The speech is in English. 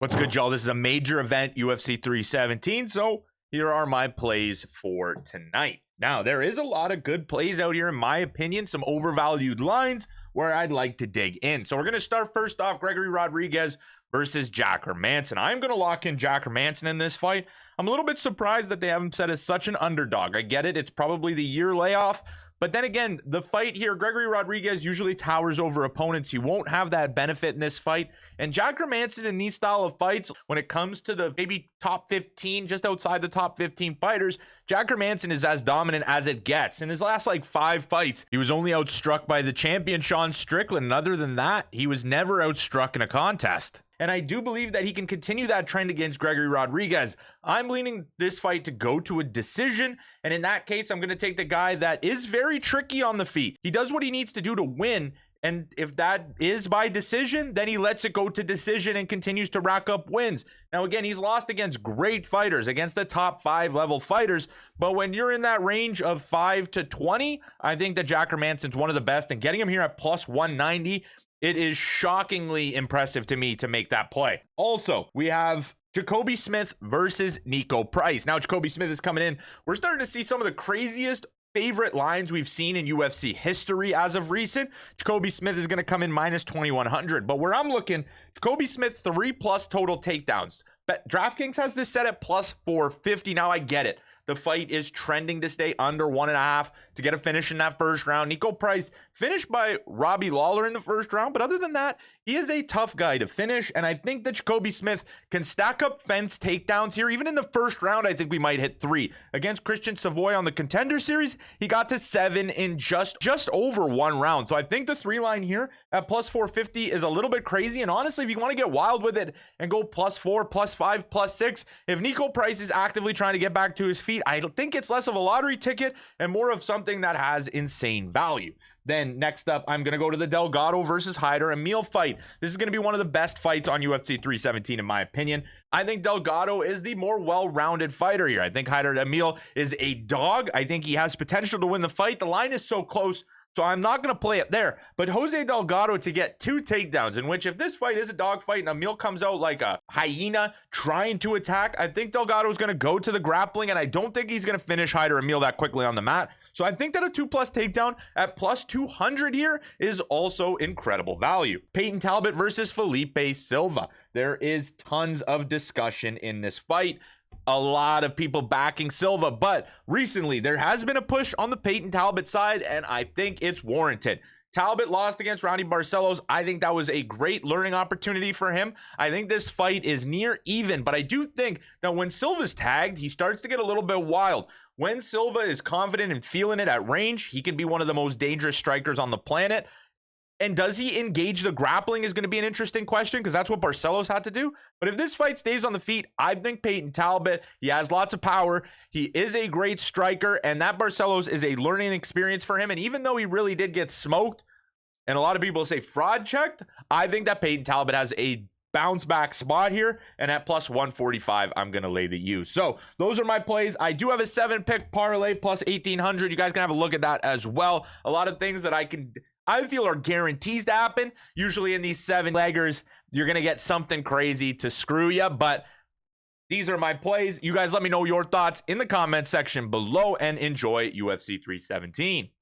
What's good, y'all? This is a major event, UFC 317. So here are my plays for tonight. Now, there is a lot of good plays out here, in my opinion, some overvalued lines where I'd like to dig in. So we're going to start first off, Gregory Rodrigues versus Jack Hermansson. I'm going to lock in Jack Hermansson in this fight. I'm a little bit surprised that they have him set as such an underdog. I get it. It's probably the year layoff. But then again, the fight here, Gregory Rodrigues usually towers over opponents. You won't have that benefit in this fight. And Jack Hermansson in these style of fights, when it comes to the maybe top 15, just outside the top 15 fighters, Jack Hermansson is as dominant as it gets. In his last 5 fights, he was only outstruck by the champion Sean Strickland. And other than that, he was never outstruck in a contest. And I do believe that he can continue that trend against Gregory Rodrigues. I'm leaning this fight to go to a decision. And in that case, I'm going to take the guy that is very tricky on the feet. He does what he needs to do to win. And if that is by decision, then he lets it go to decision and continues to rack up wins. Now, again, he's lost against great fighters, against the top 5 level fighters. But when you're in that range of 5 to 20, I think that Jack Hermansson's one of the best. And getting him here at plus 190, it is shockingly impressive to me to make that play. Also, we have Jacobe Smith versus Niko Price. Now, Jacobe Smith is coming in. We're starting to see some of the craziest favorite lines we've seen in UFC history as of recent. Jacobe Smith is going to come in minus 2,100. But where I'm looking, Jacobe Smith 3+ total takedowns. But DraftKings has this set at plus 450. Now, I get it. The fight is trending to stay under 1.5 to get a finish in that first round. Niko Price finished by Robbie Lawler in the first round. But other than that, he is a tough guy to finish. And I think that Jacobe Smith can stack up fence takedowns here. Even in the first round, I think we might hit 3. Against Christian Savoy on the Contender Series, he got to 7 in just over 1 round. So I think the 3 line here at plus 450 is a little bit crazy. And honestly, if you want to get wild with it and go plus 4, plus 5, plus 6, if Niko Price is actively trying to get back to his feet, I think it's less of a lottery ticket and more of something that has insane value. Then next up, I'm going to go to the Delgado versus Hyder Emil fight. This is going to be one of the best fights on UFC 317 in my opinion. I think Delgado is the more well-rounded fighter here. I think Hyder Emil is a dog. I think he has potential to win the fight. The line is so close, so I'm not going to play it there. But Jose Delgado to get 2 takedowns, in which if this fight is a dog fight and Emil comes out like a hyena trying to attack, I think Delgado is going to go to the grappling, and I don't think he's going to finish Hyder Emil that quickly on the mat. So I think that a 2+ takedown at plus 200 here is also incredible value. Peyton Talbott versus Felipe Silva. There is tons of discussion in this fight. A lot of people backing Silva, but recently there has been a push on the Peyton Talbott side, and I think it's warranted. Talbot lost against Ronnie Barcelos. I think that was a great learning opportunity for him. I think this fight is near even, but I do think that when Silva's tagged, he starts to get a little bit wild. When Silva is confident and feeling it at range, he can be one of the most dangerous strikers on the planet. And does he engage the grappling is going to be an interesting question, because that's what Barcelos had to do. But if this fight stays on the feet, I think Peyton Talbot, he has lots of power. He is a great striker, and that Barcelos is a learning experience for him. And even though he really did get smoked, and a lot of people say fraud checked, I think that Peyton Talbot has a bounce back spot here, and at plus 145 I'm gonna lay the U. So those are my plays. I do have a 7-pick parlay plus 1,800. You guys can have a look at that as well. A lot of things that I feel are guarantees to happen. Usually in these 7-leggers, you're gonna get something crazy to screw you, but these are my plays. You guys let me know your thoughts in the comment section below, and enjoy UFC 317.